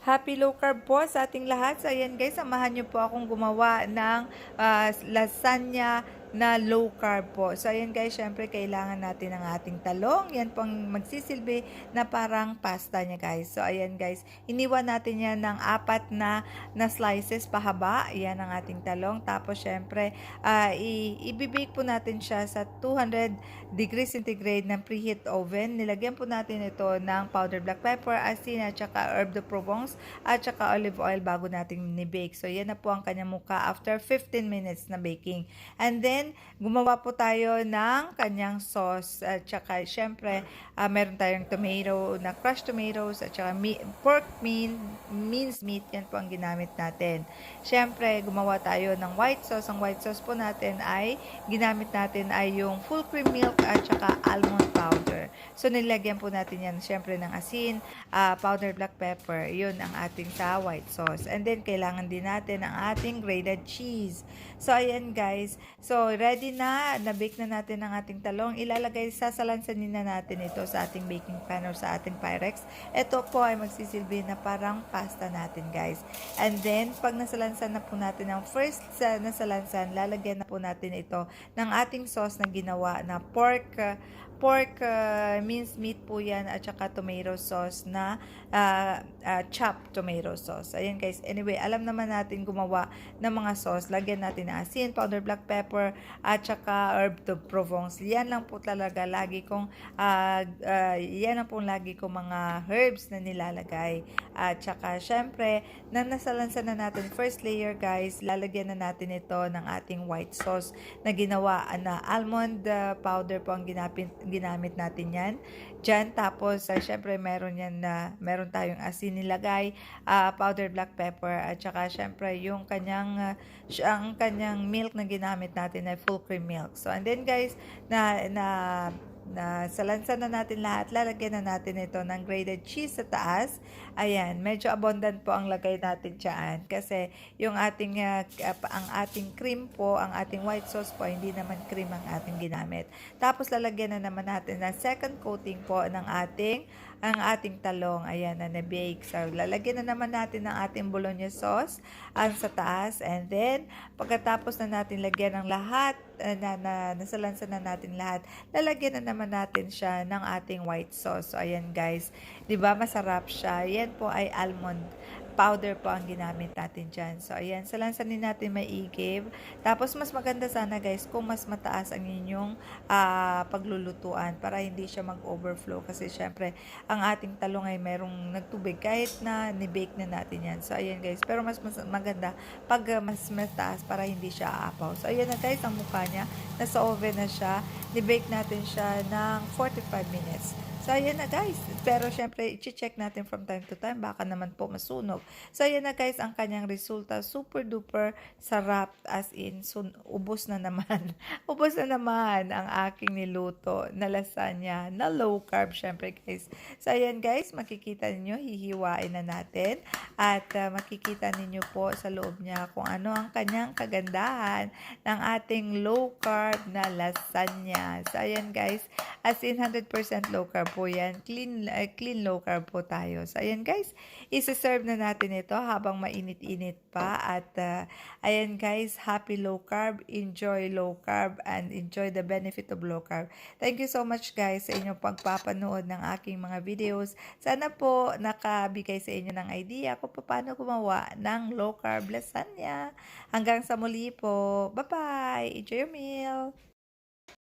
Happy low carb po sa ating lahat. So ayan guys, samahan niyo po akong gumawa ng lasagna na low carb po. So ayan guys, syempre kailangan natin ng ating talong. Yan po ang magsisilbi na parang pasta niya guys. So ayan guys, iniwan natin yan ng apat na slices pahaba. Yan ang ating talong. Tapos syempre, i-bake po natin siya sa 200 degrees centigrade ng preheat oven. Nilagyan po natin ito ng powdered black pepper, asin at saka herb de Provence at saka olive oil bago natin ni-bake. So, yan na po ang kanyang mukha after 15 minutes na baking. And then, gumawa po tayo ng kanyang sauce. At saka, syempre, meron tayong tomato na crushed tomatoes at saka pork minced meat. Yan po ang ginamit natin. Syempre, gumawa tayo ng white sauce. Ang white sauce po natin ay ginamit natin ay yung full cream milk at saka almond powder. So, nilagyan po natin yan syempre ng asin, powdered black pepper. Yun ang ating sa white sauce. And then, kailangan din natin ang ating grated cheese. So, ayan guys. So, ready na. Na-bake na natin ang ating talong. Ilalagay, sasalansanin na natin ito sa ating baking pan or sa ating Pyrex. Ito po ay magsisilbi na parang pasta natin guys. And then, pag nasalansan na po natin ang first nasalansan, lalagyan na po natin ito ng ating sauce na ginawa na pork minced meat po yan at saka tomato sauce na chopped tomato sauce. Ayan guys. Anyway, alam naman natin gumawa ng mga sauce. Lagyan natin ng asin, powdered black pepper at saka herb de Provence. Yan lang po talaga lagi kong yan lang po lagi kong mga herbs na nilalagay. At saka syempre, nang nasalansan na natin first layer guys, lalagyan na natin ito ng ating white sauce na ginawa na almond powder po ang ginamit natin yan dyan. Tapos syempre meron tayong asin nilagay, powdered black pepper at saka syempre yung kanyang ang kanyang milk na ginamit natin ay full cream milk. So and then guys, salansan na natin lahat, lalagyan na natin ito ng grated cheese sa taas. Ayan, medyo abundant po ang lagay natin dyan kasi yung ating ang ating cream po, ang ating white sauce po, hindi naman cream ang ating ginamit. Tapos lalagyan na naman natin ng second coating po ng ating talong. Ayan, na bake. So lalagyan na naman natin ng ating bolognese sauce sa taas, and then pagkatapos na natin lagyan ng lahat nasalansan na natin lahat, lalagyan na naman natin siya ng ating white sauce. So ayan guys, 'di ba masarap siya? Yan po ay almond powder po ang ginamit natin dyan. So, ayan, salansanin natin maigib. Tapos, mas maganda sana guys kung mas mataas ang inyong paglulutuan para hindi siya mag-overflow. Kasi, syempre, ang ating talong ay merong nagtubig kahit na ni-bake na natin yan. So, ayan guys. Pero, mas maganda pag mas mataas para hindi siya aapaw. So, ayan na guys, ang mukha niya. Nasa oven na siya. Ni-bake natin siya ng 45 minutes. So, ayan na guys. Pero, syempre, i-check natin from time to time. Baka naman po masunog. So, ayan na guys, ang kanyang resulta. Super duper sarap. As in, ubos na naman. Ubos na naman ang aking niluto na lasagna na low carb, syempre guys. So, ayan guys, makikita ninyo, hihiwain na natin. At makikita ninyo po sa loob niya kung ano ang kanyang kagandahan ng ating low carb na lasagna. So, ayan guys, as in 100% low carb po yan. Clean low carb po tayo. So, ayan guys, isa-serve na natin ito habang mainit-init pa. At, ayan guys, happy low carb, enjoy low carb, and enjoy the benefit of low carb. Thank you so much guys sa inyong pagpapanood ng aking mga videos. Sana po nakabigay sa inyo ng idea kung paano gumawa ng low carb lasagna. Hanggang sa muli po. Bye-bye! Enjoy your meal!